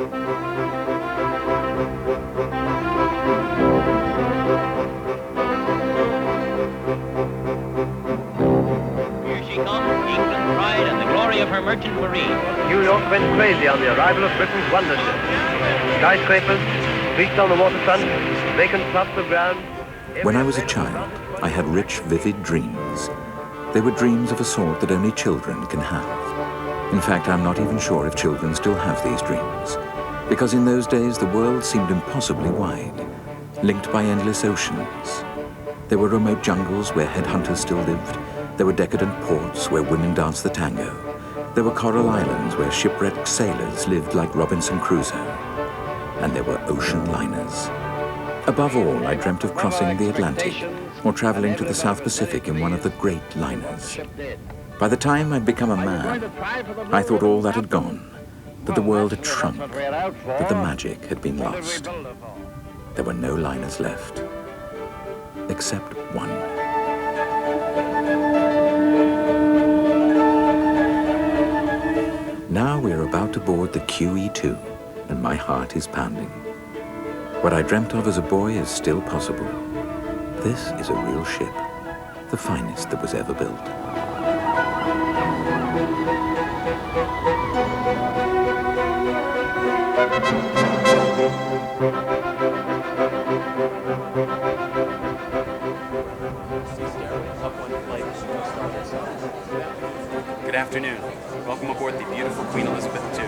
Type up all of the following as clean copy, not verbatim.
She comes, England's pride and the glory of her merchant marine. New York went crazy on the arrival of Britain's wonder ship. Skyscrapers, streets on the waterfront, vacant plots of ground. When I was a child, I had rich, vivid dreams. They were dreams of a sort that only children can have. In fact, I'm not even sure if children still have these dreams, because in those days the world seemed impossibly wide, linked by endless oceans. There were remote jungles where headhunters still lived. There were decadent ports where women danced the tango. There were coral islands where shipwrecked sailors lived like Robinson Crusoe. And there were ocean liners. Above all, I dreamt of crossing the Atlantic or traveling to the South Pacific in one of the great liners. By the time I'd become a man, I thought all that had gone, that the world had shrunk, that the magic had been lost. There were no liners left, except one. Now we're about to board the QE2, and my heart is pounding. What I dreamt of as a boy is still possible. This is a real ship, the finest that was ever built. Good afternoon. Welcome aboard the beautiful Queen Elizabeth II.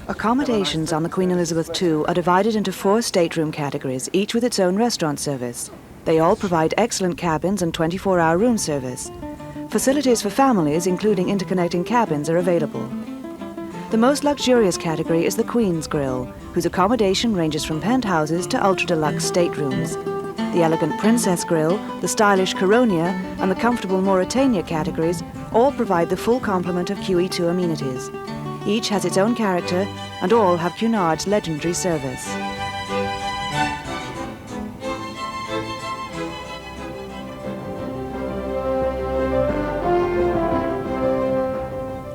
Accommodations on the Queen Elizabeth II are divided into 4 stateroom categories, each with its own restaurant service. They all provide excellent cabins and 24-hour room service. Facilities for families, including interconnecting cabins, are available. The most luxurious category is the Queen's Grill, whose accommodation ranges from penthouses to ultra-deluxe staterooms. The elegant Princess Grill, the stylish Coronia, and the comfortable Mauritania categories all provide the full complement of QE2 amenities. Each has its own character, and all have Cunard's legendary service.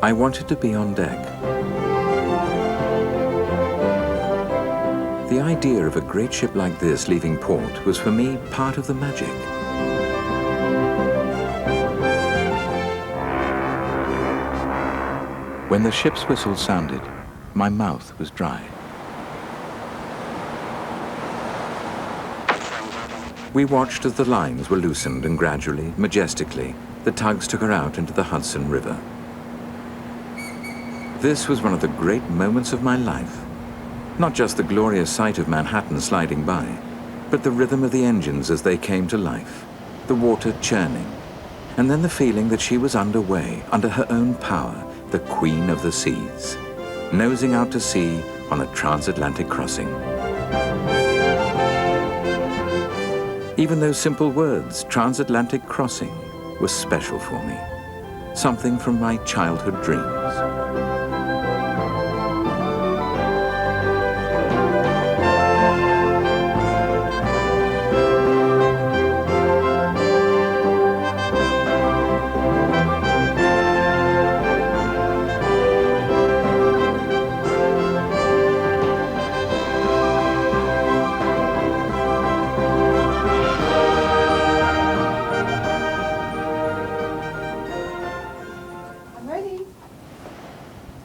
I wanted to be on deck. The idea of a great ship like this leaving port was for me part of the magic. When the ship's whistle sounded, my mouth was dry. We watched as the lines were loosened and gradually, majestically, the tugs took her out into the Hudson River. This was one of the great moments of my life. Not just the glorious sight of Manhattan sliding by, but the rhythm of the engines as they came to life, the water churning, and then the feeling that she was underway, under her own power, the Queen of the Seas, nosing out to sea on a transatlantic crossing. Even those simple words, transatlantic crossing, were special for me, something from my childhood dreams.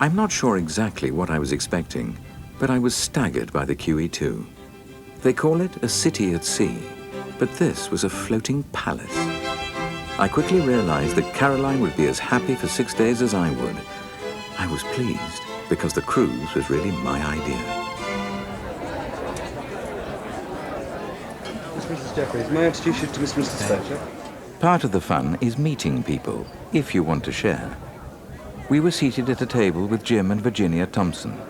I'm not sure exactly what I was expecting, but I was staggered by the QE2. They call it a city at sea, but this was a floating palace. I quickly realized that Caroline would be as happy for 6 days as I would. I was pleased, because the cruise was really my idea. Mrs. Jeffries, may I introduce you to Mr. Spencer? Part of the fun is meeting people, if you want to share. We were seated at a table with Jim and Virginia Thompson,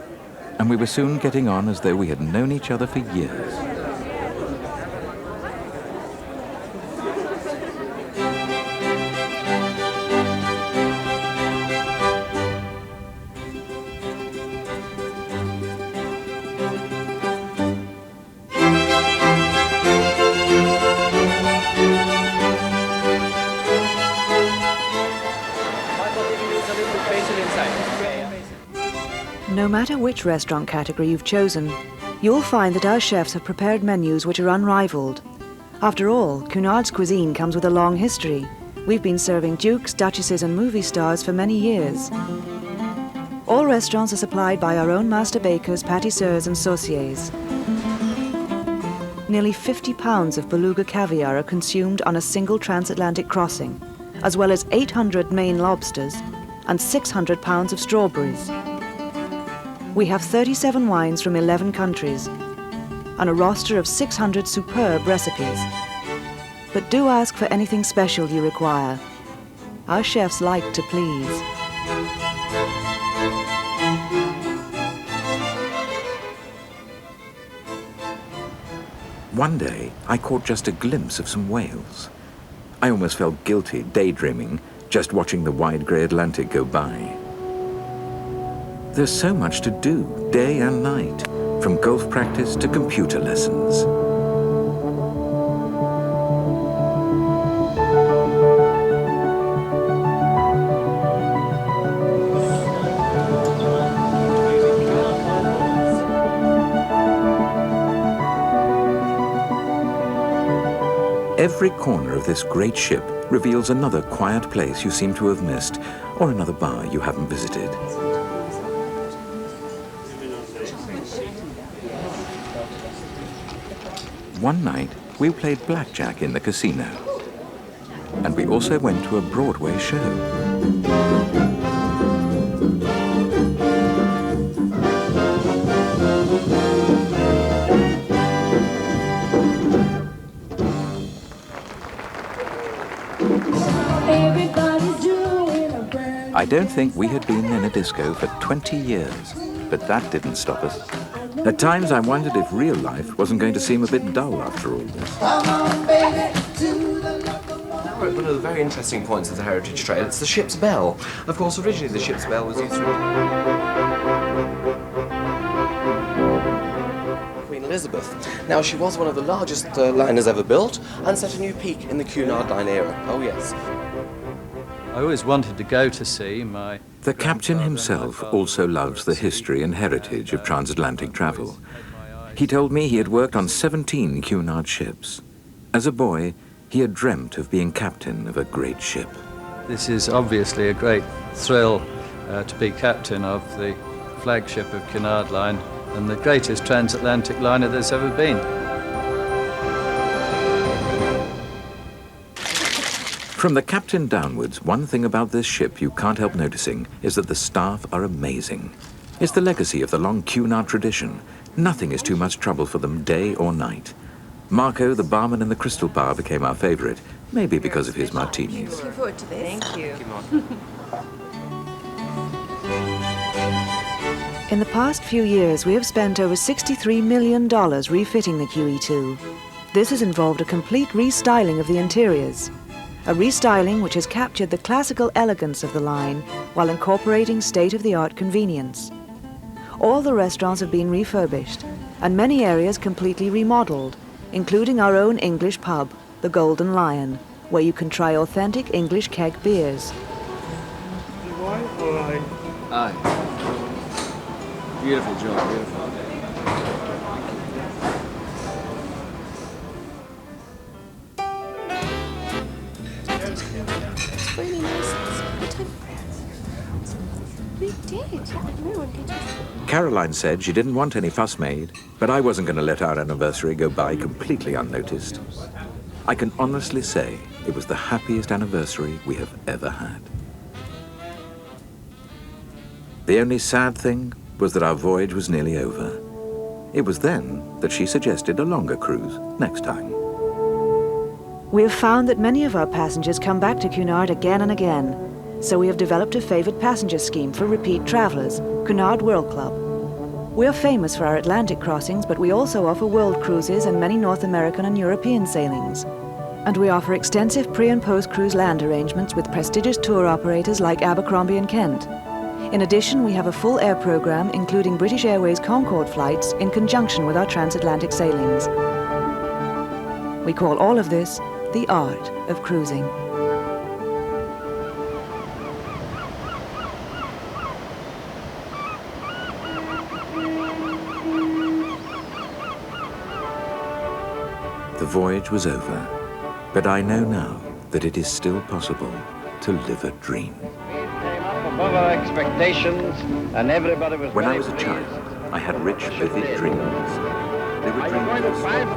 and we were soon getting on as though we had known each other for years. a little bit basin inside. No matter which restaurant category you've chosen, you'll find that our chefs have prepared menus which are unrivaled. After all, Cunard's cuisine comes with a long history. We've been serving dukes, duchesses and movie stars for many years. All restaurants are supplied by our own master bakers, pâtisseurs and sauciers. Nearly 50 pounds of beluga caviar are consumed on a single transatlantic crossing, as well as 800 Maine lobsters and 600 pounds of strawberries. We have 37 wines from 11 countries and a roster of 600 superb recipes. But do ask for anything special you require. Our chefs like to please. One day, I caught just a glimpse of some whales. I almost felt guilty daydreaming, just watching the wide grey Atlantic go by. There's so much to do, day and night, from golf practice to computer lessons. Every corner of this great ship reveals another quiet place you seem to have missed, or another bar you haven't visited. One night, we played blackjack in the casino. And we also went to a Broadway show. I don't think we had been in a disco for 20 years, but that didn't stop us. At times I wondered if real life wasn't going to seem a bit dull after all this. We're at one of the very interesting points of the Heritage Trail. It's the ship's bell. Of course, originally the ship's bell was used for Queen Elizabeth. Now, she was one of the largest liners ever built and set a new peak in the Cunard line era. Oh, yes. I always wanted to go to sea. The captain himself also loves the history and heritage of transatlantic travel. He told me he had worked on 17 Cunard ships. As a boy, he had dreamt of being captain of a great ship. This is obviously a great thrill to be captain of the flagship of Cunard Line and the greatest transatlantic liner there's ever been. From the captain downwards, one thing about this ship you can't help noticing is that the staff are amazing. It's the legacy of the long Cunard tradition. Nothing is too much trouble for them, day or night. Marco, the barman in the Crystal Bar, became our favourite, maybe because of his martinis. Looking forward to this. Thank you. In the past few years, we have spent over $63 million refitting the QE2. This has involved a complete restyling of the interiors. A restyling which has captured the classical elegance of the line while incorporating state-of-the-art convenience. All the restaurants have been refurbished and many areas completely remodeled, including our own English pub, the Golden Lion, where you can try authentic English keg beers. White or aye? Aye. Beautiful job, beautiful. Really nice. We did. Everyone did. Caroline said she didn't want any fuss made, but I wasn't going to let our anniversary go by completely unnoticed. I can honestly say it was the happiest anniversary we have ever had. The only sad thing was that our voyage was nearly over. It was then that she suggested a longer cruise next time. We have found that many of our passengers come back to Cunard again and again, so we have developed a favoured passenger scheme for repeat travellers, Cunard World Club. We are famous for our Atlantic crossings, but we also offer world cruises and many North American and European sailings. And we offer extensive pre- and post-cruise land arrangements with prestigious tour operators like Abercrombie and Kent. In addition, we have a full air programme, including British Airways Concorde flights in conjunction with our transatlantic sailings. We call all of this the art of cruising. The voyage was over, but I know now that it is still possible to live a dream. Came up above our expectations, and everybody was When I very was a pleased. child, I had rich, vivid dreams. They were Are you dreams going to of find